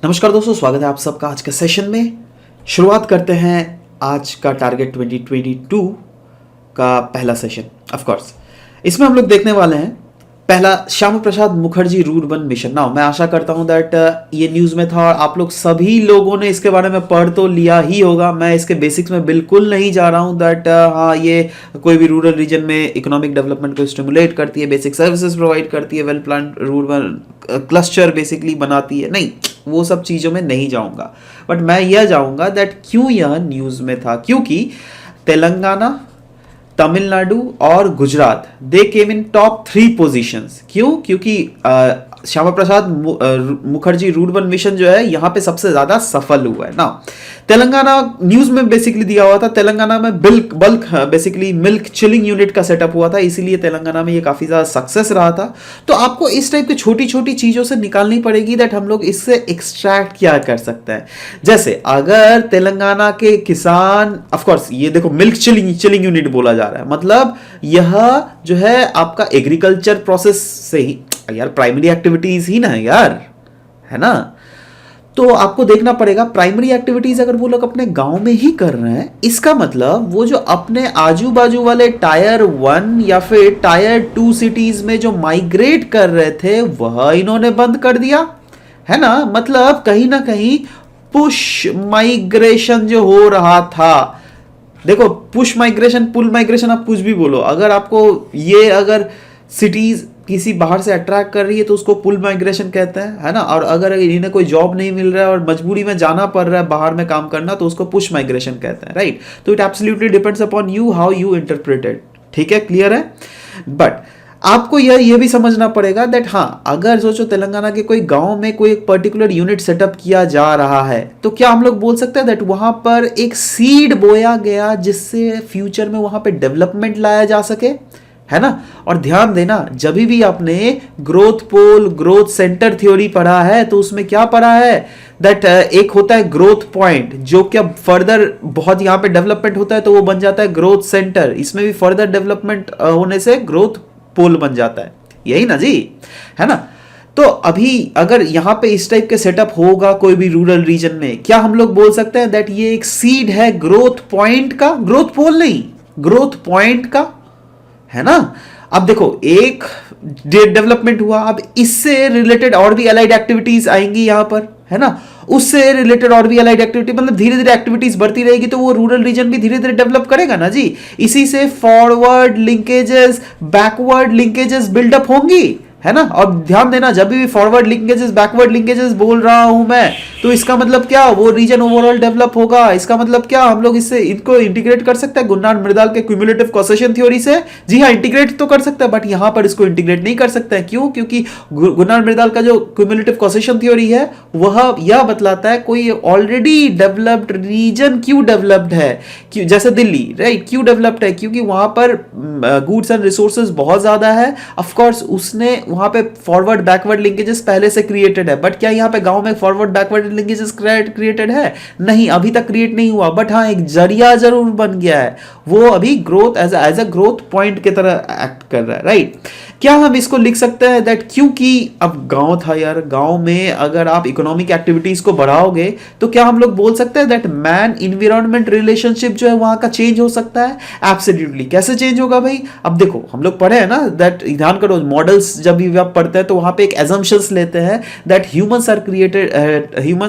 नमस्कार दोस्तों, स्वागत है आप सबका आज के सेशन में। शुरुआत करते हैं आज का टारगेट 2022 का पहला सेशन। ऑफ कोर्स इसमें हम लोग देखने वाले हैं पहला Shyama Prasad Mukherjee rurban mission. Now मैं आशा करता हूं दैट ये न्यूज़ में था और आप लोग सभी लोगों ने इसके बारे में पढ़ तो लिया ही होगा। मैं इसके बेसिक्स में बिल्कुल नहीं जा रहा हूं दैट हाँ ये कोई भी रूरल रीजन में इकोनॉमिक डेवलपमेंट को स्टिमुलेट करती है, बेसिक सर्विसेज प्रोवाइड करती है, well plan rural cluster basically बनाती है। नहीं, वो सब चीज़ों में नहीं जाऊंगा, बट मैं यह जाऊंगा दैट क्यों यह न्यूज़ में था। क्योंकि तेलंगाना, तमिलनाडु और गुजरात दे केम इन टॉप 3 पोजीशंस। क्यों? क्योंकि श्यामा प्रसाद मुखर्जी रूर्बन मिशन जो है यहाँ पे सबसे ज्यादा सफल हुआ है ना। तेलंगाना न्यूज में बेसिकली दिया हुआ था, तेलंगाना में bulk basically milk chilling unit का सेटअप हुआ था, इसीलिए तेलंगाना में ये काफी ज्यादा सक्सेस रहा था। तो आपको इस टाइप की छोटी छोटी चीजों से निकालनी पड़ेगी दैट हम लोग इससे एक्सट्रैक्ट क्या कर सकते हैं। जैसे अगर तेलंगाना के किसान, ऑफ कोर्स ये देखो मिल्क चिलिंग यूनिट बोला जा रहा है, मतलब यह जो है आपका एग्रीकल्चर प्रोसेस से ही, यार प्राइमरी एक्टिविटीज ही ना यार, है ना। तो आपको देखना पड़ेगा प्राइमरी एक्टिविटीज अगर वो लोग अपने गांव में ही कर रहे हैं, इसका मतलब वो जो अपने आजू बाजू वाले टायर 1 या फिर टायर 2 सिटीज में जो माइग्रेट कर रहे थे वह इन्होंने बंद कर दिया, है ना। मतलब कहीं ना कहीं पुश माइग्रेशन जो हो रहा था, देखो पुश माइग्रेशन, पुल माइग्रेशन, आप कुछ भी बोलो, अगर आपको ये अगर सिटीज किसी बाहर से अट्रैक्ट कर रही है तो उसको पुल माइग्रेशन कहते हैं, है ना। और अगर इन्हें कोई जॉब नहीं मिल रहा है और मजबूरी में जाना पड़ रहा है बाहर में काम करना तो उसको पुश माइग्रेशन कहते हैं, राइट। तो it absolutely depends upon you how you interpreted, ठीक है, क्लियर है। बट आपको यह भी समझना पड़ेगा दैट हाँ, अगर सोचो तेलंगाना के कोई गांव में कोई एक पर्टिकुलर यूनिट सेटअप किया जा रहा है तो क्या हम लोग बोल सकते हैं दैट वहां पर एक सीड बोया गया जिससे फ्यूचर में वहां पे डेवलपमेंट लाया जा सके, है ना। और ध्यान देना, जब भी आपने ग्रोथ पोल, ग्रोथ सेंटर थ्योरी पढ़ा है तो उसमें क्या पढ़ा है दैट एक होता है ग्रोथ पॉइंट जो क्या फर्दर बहुत यहां पे डेवलपमेंट होता है तो वो बन जाता है ग्रोथ सेंटर, इसमें भी फर्दर डेवलपमेंट होने से ग्रोथ पोल बन जाता है, यही ना जी, है ना। तो अभी अगर यहां पे इस टाइप के सेटअप होगा कोई भी रूरल रीजन में, क्या हम लोग बोल सकते हैं दैट ये एक सीड है ग्रोथ पॉइंट का, ग्रोथ पोल नहीं, ग्रोथ पॉइंट का, है ना। अब देखो एक डेवलपमेंट हुआ, अब इससे रिलेटेड और भी अलाइड एक्टिविटीज आएंगी यहां पर, है ना। उससे रिलेटेड और भी अलाइड एक्टिविटी, मतलब धीरे धीरे एक्टिविटीज बढ़ती रहेगी तो वो रूरल रीजन भी धीरे धीरे डेवलप करेगा ना जी। इसी से forward linkages, backward linkages build up होंगी, है ना। और ध्यान देना, जब भी फॉरवर्ड लिंकेजेस, बैकवर्ड लिंकेजेस बोल रहा हूं मैं तो इसका मतलब क्या, वो रीजन ओवरऑल डेवलप होगा। इसका मतलब क्या, हम लोग इससे इनको इंटीग्रेट कर सकते हैं गुन्नार मृदाल के क्यूमुलेटिव कॉसेशन थ्योरी से। जी हाँ, इंटीग्रेट तो कर सकते हैं, बट यहां पर इसको इंटीग्रेट नहीं कर सकते हैं। क्यों? क्योंकि गुन्नार मृदाल का जो क्यूमुलेटिव कॉसेशन थ्योरी है वह यह बतलाता है कोई ऑलरेडी डेवलप्ड रीजन क्यों डेवलप्ड है, क्यों, जैसे दिल्ली, राइट, क्यों डेवलप्ड है, क्योंकि वहां पर गुड्स एंड रिसोर्सेज बहुत ज्यादा है। ऑफकोर्स उसने वहां पे फॉरवर्ड बैकवर्ड लिंकेजेस पहले से क्रिएटेड है, बट क्या यहाँ पे गांव में फॉरवर्ड बैकवर्ड लिंकेजेस क्रिएटेड है? नहीं, अभी तक क्रिएट नहीं हुआ, बट हाँ एक जरिया जरूर बन गया है। वो अभी growth as a growth point की तरह एक्ट कर रहा है, राइट। क्या हम इसको लिख सकते हैं दैट क्योंकि अब गांव था यार, गांव में अगर आप इकोनॉमिक एक्टिविटीज को बढ़ाओगे तो क्या हम लोग बोल सकते हैं दैट मैन इन्वायरमेंट रिलेशनशिप जो है वहां का चेंज हो सकता है? एब्सोल्युटली। कैसे चेंज होगा भाई? अब देखो हम लोग पढ़े हैं ना दैट, ध्यान करो, मॉडल्स जब भी आप पढ़ते हैं तो वहां पे एक एजम्पशंस लेते हैं that humans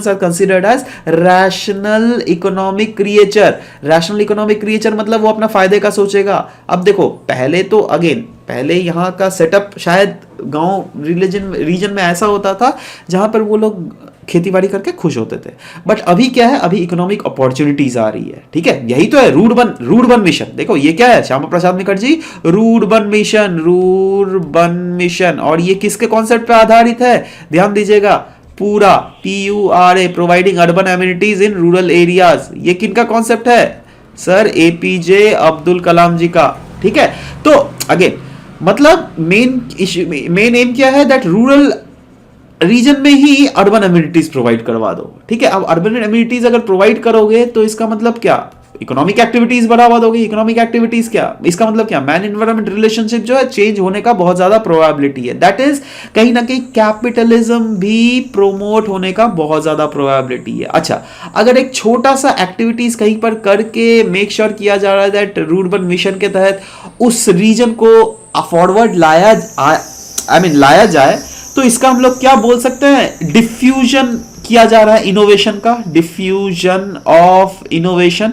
are considered as rational economic creature. Rational economic creature मतलब वो अपना फायदे का सोचेगा। अब देखो पहले तो अगेन पहले यहाँ का सेटअप शायद गांव रीजन में ऐसा होता था जहां पर वो लोग खेती बाड़ी करके खुश होते थे, बट अभी क्या है, अभी इकोनॉमिक अपॉर्चुनिटीज आ रही है, ठीक है। यही तो है रूर्बन मिशन। देखो ये क्या है, श्यामा प्रसाद मुखर्जी रूर्बन मिशन, और ये किसके कॉन्सेप्ट पे आधारित है? ध्यान दीजिएगा, पूरा PURA, providing urban amenities in rural areas. ये किनका कॉन्सेप्ट है? सर APJ अब्दुल कलाम जी का, ठीक है। तो अगेन मतलब मेन एम क्या है दैट रूरल रीजन में ही अर्बन एमिनिटीज प्रोवाइड करवा दो, ठीक है। अब अर्बन एमिनिटीज अगर प्रोवाइड करोगे तो इसका मतलब क्या, इकोनॉमिक एक्टिविटीज बढ़ावा दोगे। इकोनॉमिक एक्टिविटीज क्या, इसका मतलब क्या, मैन एनवायरमेंट रिलेशनशिप जो है चेंज होने का बहुत ज्यादा प्रोबेबिलिटी है। दैट इज कहीं ना कहीं कैपिटलिज्म भी प्रोमोट होने का बहुत ज्यादा प्रोबेबिलिटी है। अच्छा, अगर एक छोटा सा एक्टिविटीज कहीं पर करके मेक श्योर किया जा रहा है दैट रूर्बन मिशन के तहत उस रीजन को फॉरवर्ड लाया जाए, तो इसका हम लोग क्या बोल सकते हैं, डिफ्यूजन किया जा रहा है इनोवेशन का, डिफ्यूजन ऑफ इनोवेशन।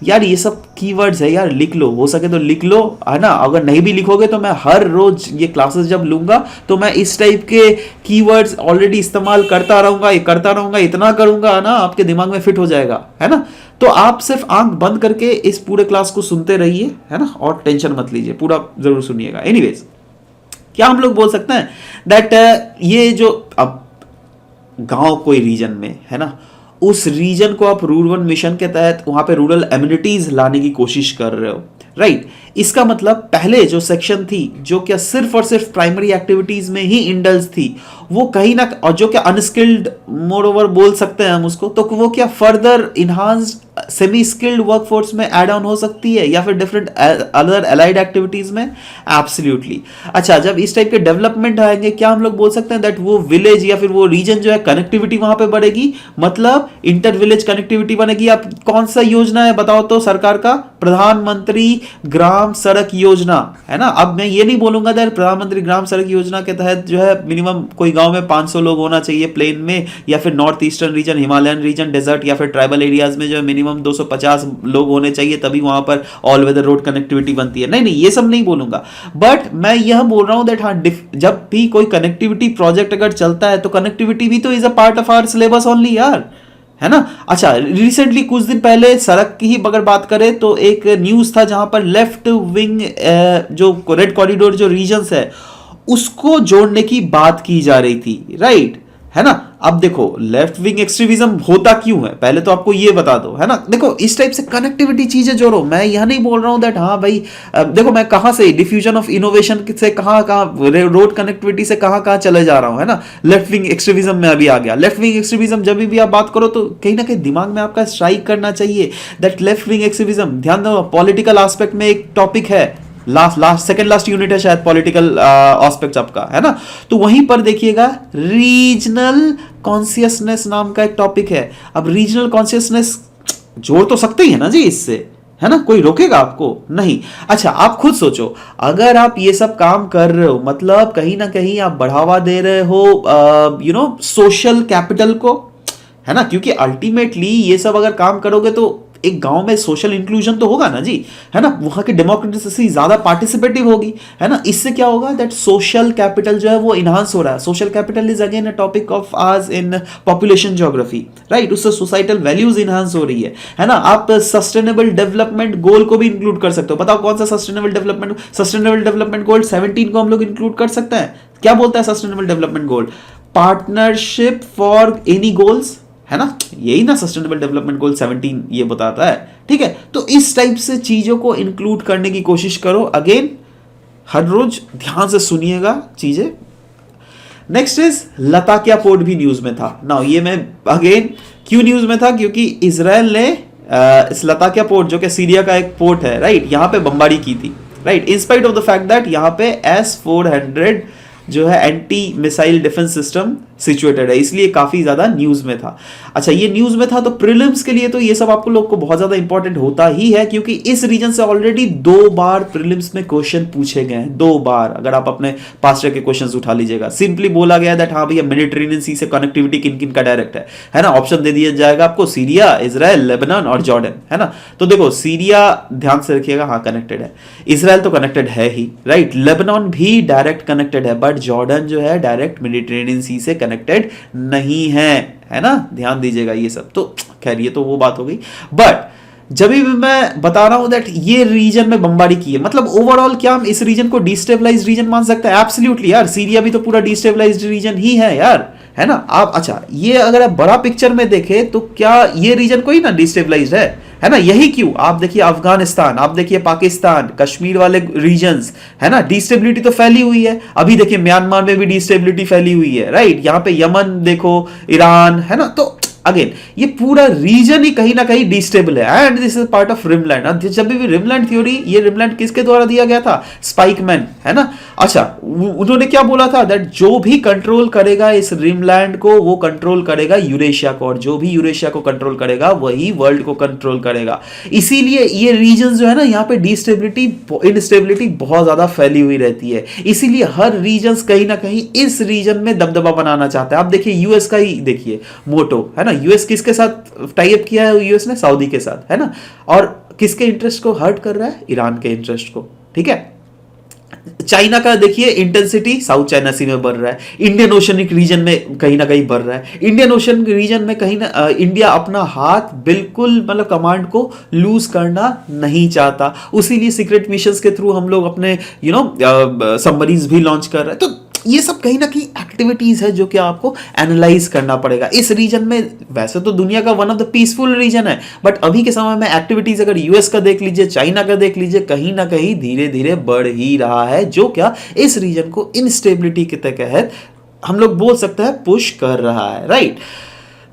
यार ये सब कीवर्ड्स है यार, लिख लो, हो सके तो लिख लो, है ना। अगर नहीं भी लिखोगे तो मैं हर रोज ये क्लासेस जब लूंगा तो मैं इस टाइप के कीवर्ड्स ऑलरेडी इस्तेमाल करता रहूंगा, इतना करूंगा ना आपके दिमाग में फिट हो जाएगा, है ना। तो आप सिर्फ आंख बंद करके इस पूरे क्लास को सुनते रहिए, है ना, और टेंशन मत लीजिए, पूरा जरूर सुनिएगा। एनीवेज, क्या हम लोग बोल सकते हैं दैट ये जो अब गांव कोई रीजन में है ना, उस रीजन को आप रूरल मिशन के तहत वहां पे रूरल एमिनिटीज लाने की कोशिश कर रहे हो, राइट। इसका मतलब पहले जो सेक्शन थी जो क्या सिर्फ और सिर्फ प्राइमरी एक्टिविटीज में ही इंडल्ज थी, वो कहीं ना, और जो क्या अनस्किल्ड मोर ओवर बोल सकते हैं हम उसको, तो वो क्या further enhanced semi skilled workforce में ऐड ऑन हो सकती है या फिर डिफरेंट अदर अलाइड एक्टिविटीज में, एब्सोल्युटली। अच्छा, जब इस टाइप के डेवलपमेंट आएंगे, क्या हम लोग बोल सकते हैं दैट वो विलेज या फिर वो रीजन जो है कनेक्टिविटी वहां पे बढ़ेगी, मतलब इंटर विलेज कनेक्टिविटी बनेगी। अब कौन सा योजना है बताओ तो, सरकार का प्रधानमंत्री ग्राम सड़क योजना, है ना। अब मैं ये नहीं बोलूंगा दैट प्रधानमंत्री ग्राम सड़क योजना के तहत जो है मिनिमम कोई गांव में 500 लोग होना चाहिए प्लेन में, या फिर north eastern region, Himalayan region, desert या फिर ट्राइबल एरियाज में जो है मिनिमम 250 लोग होने चाहिए, तभी वहां पर ऑल वेदर रोड कनेक्टिविटी बनती है। नहीं, ये सब नहीं बोलूंगा, बट मैं यह बोल रहा हूं दैट हाँ, जब भी कोई कनेक्टिविटी प्रोजेक्ट अगर चलता है तो कनेक्टिविटी भी तो is a part of our syllabus only यार, है ना। अच्छा, रिसेंटली कुछ दिन पहले सड़क की ही अगर बात करें तो एक न्यूज था जहां पर लेफ्ट विंग जो रेड कॉरिडोर जो रीजन्स है उसको जोड़ने की बात की जा रही थी, राइट, है ना। अब देखो लेफ्ट विंग एक्सट्रीमिज्म होता क्यों है, पहले तो आपको ये बता दो, है ना। देखो इस टाइप से कनेक्टिविटी चीजें जोड़ो, मैं यह नहीं बोल रहा हूं दैट हाँ भाई देखो मैं कहां से डिफ्यूजन ऑफ इनोवेशन से कहां रोड कनेक्टिविटी से कहां चले जा रहा हूं, है ना। लेफ्ट विंग एक्सट्रीमिज्म में अभी आ गया। लेफ्ट विंग एक्सट्रीमिज्म जब भी आप बात करो तो कहीं ना कहीं दिमाग में आपका स्ट्राइक करना चाहिए दैट लेफ्ट विंग एक्सट्रीमिज्म, ध्यान दो पॉलिटिकल एस्पेक्ट में एक टॉपिक है, सेकंड लास्ट यूनिट है शायद पॉलिटिकल एस्पेक्ट्स आपका, है ना। तो वहीं पर देखिएगा रीजनल कॉन्शियसनेस नाम का एक टॉपिक है। अब रीजनल कॉन्शियसनेस जोड़ तो सकते ही है ना जी इससे, है ना, कोई रोकेगा आपको नहीं। अच्छा, आप खुद सोचो, अगर आप ये सब काम कर रहे हो मतलब कहीं ना कहीं आप बढ़ावा दे रहे हो सोशल कैपिटल को, है ना, क्योंकि अल्टीमेटली ये सब अगर काम करोगे तो एक गांव में सोशल इंक्लूजन तो होगा ना जी, है ना, वहां की डेमोक्रेसी ज्यादा पार्टिसिपेटिव होगी, है ना। इससे क्या होगा दैट सोशल कैपिटल जो है वो इनहांस हो रहा है। Social capital is again a topic of hours in population geography, right. उससे सोसाइटल वैल्यूज इनहांस हो रही है ना। आप सस्टेनेबल डेवलपमेंट गोल को भी इंक्लूड कर सकते हो। बताओ कौन सा सस्टेनेबल डेवलपमेंट गोल 17 को हम लोग इंक्लूड कर सकते हैं। क्या बोलता है sustainable development goal, partnership for any goals, है ना, यही ना सस्टेनेबल डेवलपमेंट गोल 17 ये बताता है, ठीक है। तो इस टाइप से चीजों को इंक्लूड करने की कोशिश करो। अगेन हर रोज ध्यान से सुनिएगा चीजें। नेक्स्ट इज लताकिया पोर्ट भी न्यूज में था ना। ये मैं अगेन क्यों न्यूज में था, क्योंकि इजराइल ने इस लताकिया पोर्ट जो कि सीरिया का एक पोर्ट है, राइट, यहां पे बमबारी की थी, right, in spite of the fact that यहां पे S-400 जो है anti missile defence system situated है, इसलिए काफी ज्यादा न्यूज में था। अच्छा, ये न्यूज में था तो प्रीलिम्स के लिए तो ये सब आपको लोग को बहुत ज्यादा इंपॉर्टेंट होता ही है, क्योंकि इस रीजन से ऑलरेडी 2 बार प्रीलिम्स में क्वेश्चन पूछे गए हैं, 2 बार। अगर आप अपने पास्ट ईयर के क्वेश्चंस उठा लीजिएगा, सिंपली बोला गया दैट हाँ भैया मेडिटेरेनियन सी से कनेक्टिविटी किन किन का डायरेक्ट है ना। ऑप्शन दे दिया जाएगा आपको, सीरिया, इजराइल, लेबनान और जॉर्डन, है ना। तो देखो सीरिया ध्यान से रखिएगा, हाँ कनेक्टेड है, इजराइल तो कनेक्टेड है ही, राइट, लेबनान भी डायरेक्ट कनेक्टेड है, बट जॉर्डन जो है डायरेक्ट मेडिटेरेनियन सी से कनेक्टेड नहीं है ना, ध्यान दीजिएगा ये सब। तो खैर ये तो वो बात हो गई, बट जब भी मैं बता रहा हूं दैट ये रीजन में बमबारी की है, मतलब ओवरऑल क्या हम इस रीजन को डिस्टेबलाइज्ड रीजन मान सकते हैं? एब्सोल्युटली यार, सीरिया भी तो पूरा डिस्टेबलाइज्ड रीजन ही है यार, है ना। आप अच्छा ये अगर आप बड़ा पिक्चर में देखें तो क्या ये रीजन कोई ना डिस्टेबलाइज्ड है ना। यही क्यों, आप देखिए अफगानिस्तान, आप देखिए पाकिस्तान, कश्मीर वाले रीजन्स, है ना, डिस्टेबिलिटी तो फैली हुई है। अभी देखिए म्यांमार में भी डिस्टेबिलिटी फैली हुई है, राइट। यहाँ पे यमन देखो, ईरान, है ना। तो अगेन ये पूरा रीजन ही कहीं ना कहीं डिस्टेबल है and this is part of rimland. जब भी रिमलैंड थ्योरी, ये रिमलैंड किसके द्वारा दिया गया था? स्पाइकमैन, है ना। अच्छा, उन्होंने क्या बोला था? दैट जो भी कंट्रोल करेगा इस रिमलैंड को वो कंट्रोल करेगा यूरेशिया को, और जो भी यूरेशिया को कंट्रोल करेगा वही वर्ल्ड को कंट्रोल करेगा। इसीलिए ये रीजन जो है ना, यहाँ पे डिस्टेबिलिटी, इनस्टेबिलिटी बहुत ज्यादा फैली हुई रहती है। इसीलिए हर रीजन कहीं ना कहीं इस रीजन में दबदबा बनाना चाहता है। आप देखिए यूएस का ही देखिए मोटो, है ना। यूएस किसके साथ टाई अप किया है? यूएस ने सऊदी के साथ, है ना। और किसके इंटरेस्ट को हर्ट कर रहा है? ईरान के इंटरेस्ट को, ठीक है। चाइना का देखिए इंटेंसिटी साउथ चाइना सी में बढ़ रहा है, इंडियन ओशनिक रीजन में कहीं ना कहीं बढ़ रहा है। इंडियन ओशन रीजन में कहीं ना इंडिया अपना हाथ बिल्कुल मतलब कमांड को लूज करना नहीं चाहता, उसीलिए सीक्रेट मिशंस के थ्रू हम लोग अपने सबमरीन्स भी लॉन्च कर रहे हैं। तो ये सब कहीं ना कहीं एक्टिविटीज है जो कि आपको एनालाइज करना पड़ेगा इस रीजन में। वैसे तो दुनिया का one of the peaceful region है, बट अभी के समय में एक्टिविटीज अगर यूएस का देख लीजिए, चाइना का देख लीजिए, कहीं ना कहीं धीरे धीरे बढ़ ही रहा है, जो क्या इस रीजन को इनस्टेबिलिटी के तहत हम लोग बोल सकते हैं पुश कर रहा है, राइट।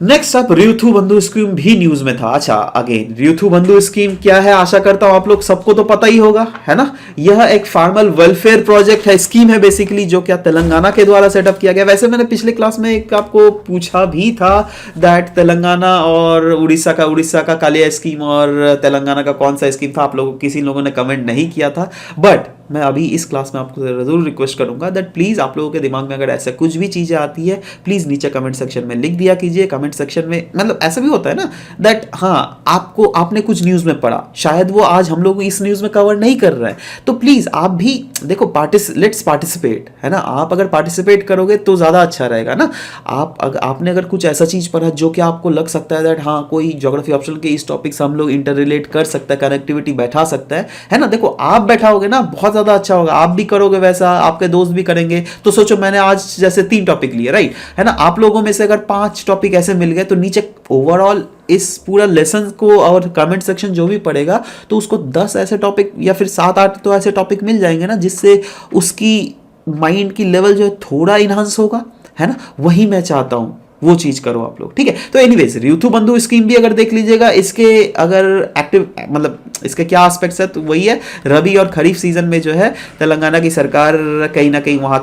नेक्स्ट अप रियुथु बंधु स्कीम भी न्यूज में था। अच्छा, अगेन रियुथु बंधु स्कीम क्या है? आशा करता हूं आप लोग सबको तो पता ही होगा, है ना। यह एक फार्मर वेलफेयर प्रोजेक्ट है, स्कीम है बेसिकली, जो क्या तेलंगाना के द्वारा सेटअप किया गया। वैसे मैंने पिछले क्लास में एक आपको पूछा भी था दैट तेलंगाना और उड़ीसा का कालिया स्कीम और तेलंगाना का कौन सा स्कीम था। आप लोगों किसी लोगों ने कमेंट नहीं किया था, बट मैं अभी इस क्लास में आपको जरूर रिक्वेस्ट करूंगा दैट प्लीज आप लोगों के दिमाग में अगर ऐसा कुछ भी चीजें आती है, प्लीज नीचे कमेंट सेक्शन में लिख दिया कीजिए। कमेंट सेक्शन में मतलब ऐसा भी होता है ना दैट हाँ, आपने कुछ न्यूज में पढ़ा, शायद वो आज हम लोग इस न्यूज में कवर नहीं कर रहे हैं, तो प्लीज आप भी देखो, लेट्स पार्टिसिपेट, है ना। आप अगर पार्टिसिपेट करोगे तो ज्यादा अच्छा रहेगा ना। आपने अगर कुछ ऐसा चीज पढ़ा जो कि आपको लग सकता है दैट हाँ, कोई ज्योग्राफी ऑप्शनल के इस टॉपिक से हम लोग इंटर रिलेट कर सकता है, कनेक्टिविटी बैठा सकता है ना। देखो आप बैठाओगे ना, बहुत ज्यादा अच्छा होगा। आप भी करोगे वैसा, आपके दोस्त भी करेंगे, तो सोचो मैंने आज जैसे 3 टॉपिक लिए, राइट, है ना। आप लोगों में से अगर 5 टॉपिक ऐसे मिल गए तो नीचे ओवरऑल इस पूरा लेसन को और कमेंट सेक्शन जो भी पढ़ेगा तो उसको 10 ऐसे टॉपिक या फिर 7-8 तो ऐसे टॉपिक मिल जाएंगे ना, जिससे उसकी माइंड की लेवल जो है थोड़ा इनहांस होगा, है ना। वही मैं चाहता हूं, वो चीज करो आप लोग, ठीक है। तो एनीवेज रियुथु बंधु स्कीम भी अगर देख लीजिएगा, इसके अगर एक्टिव मतलब इसके क्या एस्पेक्ट्स है, तो वही है रबी और खरीफ सीजन में जो है तेलंगाना की सरकार कहीं ना कहीं वहां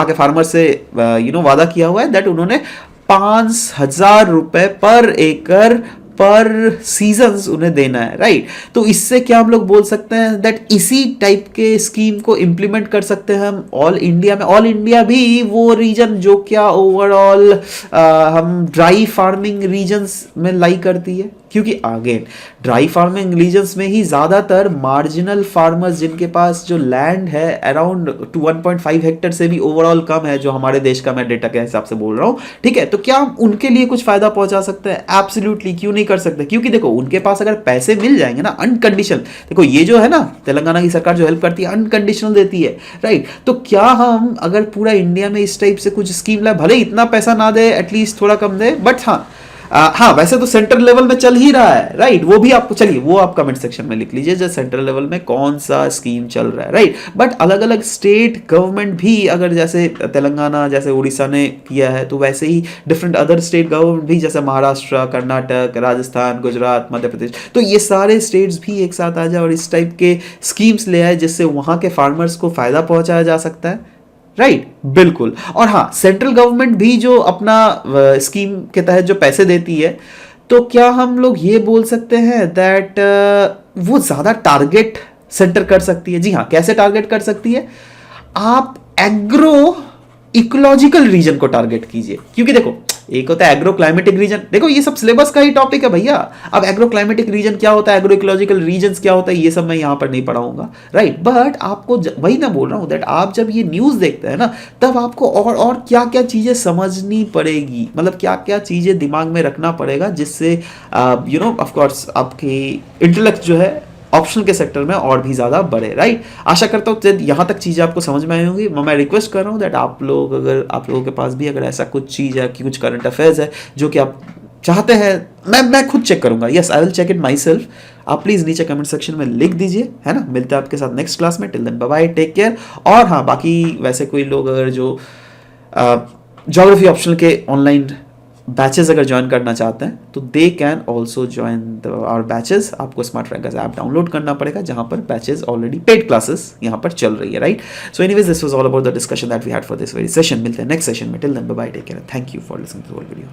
के फार्मर से वादा किया हुआ है दैट उन्होंने 5,000 रुपए पर एकड़ पर सीजन उन्हें देना है, राइट। तो इससे क्या हम लोग बोल सकते हैं दैट इसी टाइप के स्कीम को इंप्लीमेंट कर सकते हैं हम ऑल इंडिया में। ऑल इंडिया भी वो रीजन जो क्या ओवरऑल हम ड्राई फार्मिंग रीजन्स में लाई करती है, क्योंकि अगेन ड्राई फार्मिंग रीजन्स में ही ज्यादातर मार्जिनल फार्मर्स जिनके पास जो लैंड है अराउंड 1.5 हेक्टेयर से भी ओवरऑल कम है, जो हमारे देश का मैं डेटा के हिसाब से बोल रहा हूं, ठीक है। तो क्या हम उनके लिए कुछ फायदा पहुंचा सकते हैं? एब्सोल्युटली, क्यों नहीं कर सकते। क्योंकि देखो उनके पास अगर पैसे मिल जाएंगे ना अनकंडीशनल, देखो ये जो है ना तेलंगाना की सरकार जो हेल्प करती है अनकंडीशनल देती है, राइट। तो क्या हम अगर पूरा इंडिया में इस टाइप से कुछ स्कीम लाए, भले इतना पैसा ना दे, एटलीस्ट थोड़ा कम दे, बट हाँ वैसे तो सेंट्रल लेवल में चल ही रहा है, राइट। वो भी आपको चलिए वो आप कमेंट सेक्शन में लिख लीजिए जो सेंट्रल लेवल में कौन सा स्कीम चल रहा है, राइट। बट अलग अलग स्टेट गवर्नमेंट भी अगर जैसे तेलंगाना जैसे उड़ीसा ने किया है, तो वैसे ही डिफरेंट अदर स्टेट गवर्नमेंट भी जैसे महाराष्ट्र, कर्नाटक, राजस्थान, गुजरात, मध्य प्रदेश, तो ये सारे स्टेट्स भी एक साथ आ जाए और इस टाइप के स्कीम्स ले आए जिससे वहां के फार्मर्स को फायदा पहुंचाया जा सकता है, राइट, बिल्कुल। और हाँ, सेंट्रल गवर्नमेंट भी जो अपना स्कीम के तहत जो पैसे देती है, तो क्या हम लोग ये बोल सकते हैं दैट वो ज्यादा टारगेट सेंटर कर सकती है? जी हाँ, कैसे टारगेट कर सकती है? आप एग्रो इकोलॉजिकल रीजन को टारगेट कीजिए, क्योंकि देखो एक होता है एग्रो क्लाइमेटिक रीजन, देखो ये सब सिलेबस का ही टॉपिक है भैया। अब एग्रो क्लाइमेटिक रीजन क्या होता है, एग्रो इकोलॉजिकल रीजन्स क्या होता है, ये सब मैं यहां पर नहीं पढ़ाऊंगा, राइट। बट आपको वही ना बोल रहा हूं दैट आप जब ये न्यूज देखते हैं ना, तब आपको और क्या क्या चीजें समझनी पड़ेगी, मतलब क्या क्या चीजें दिमाग में रखना पड़ेगा, जिससे ऑफ कोर्स आपकी इंटेलेक्ट जो है ऑप्शनल के सेक्टर में और भी ज्यादा बढ़े, राइट। आशा करता हूँ यहां तक चीजें आपको समझ में आई होंगी। मैं रिक्वेस्ट कर रहा हूँ दैट आप लोगों के पास भी अगर ऐसा कुछ चीज है कि कुछ करंट अफेयर्स है जो कि आप चाहते हैं, मैं खुद चेक करूंगा, yes I will check it myself. आप प्लीज नीचे कमेंट सेक्शन में लिख दीजिए, है ना। मिलते हैं आपके साथ नेक्स्ट क्लास में, till then bye bye, take care. और हाँ, बाकी वैसे कोई लोग अगर जो ज्योग्राफी ऑप्शनल के ऑनलाइन बैचेस अगर ज्वाइन करना चाहते हैं तो they can also join our batches. आपको स्मार्ट रैंकर्स ऐप डाउनलोड करना पड़ेगा जहां पर बैचेस ऑलरेडी पेड क्लासेस यहां पर चल रही है, right. So anyways this was all about the discussion that we had for this very session. मिलते हैं नेक्स्ट सेशन में। Till then bye bye, take care, thank you for listening to the whole video.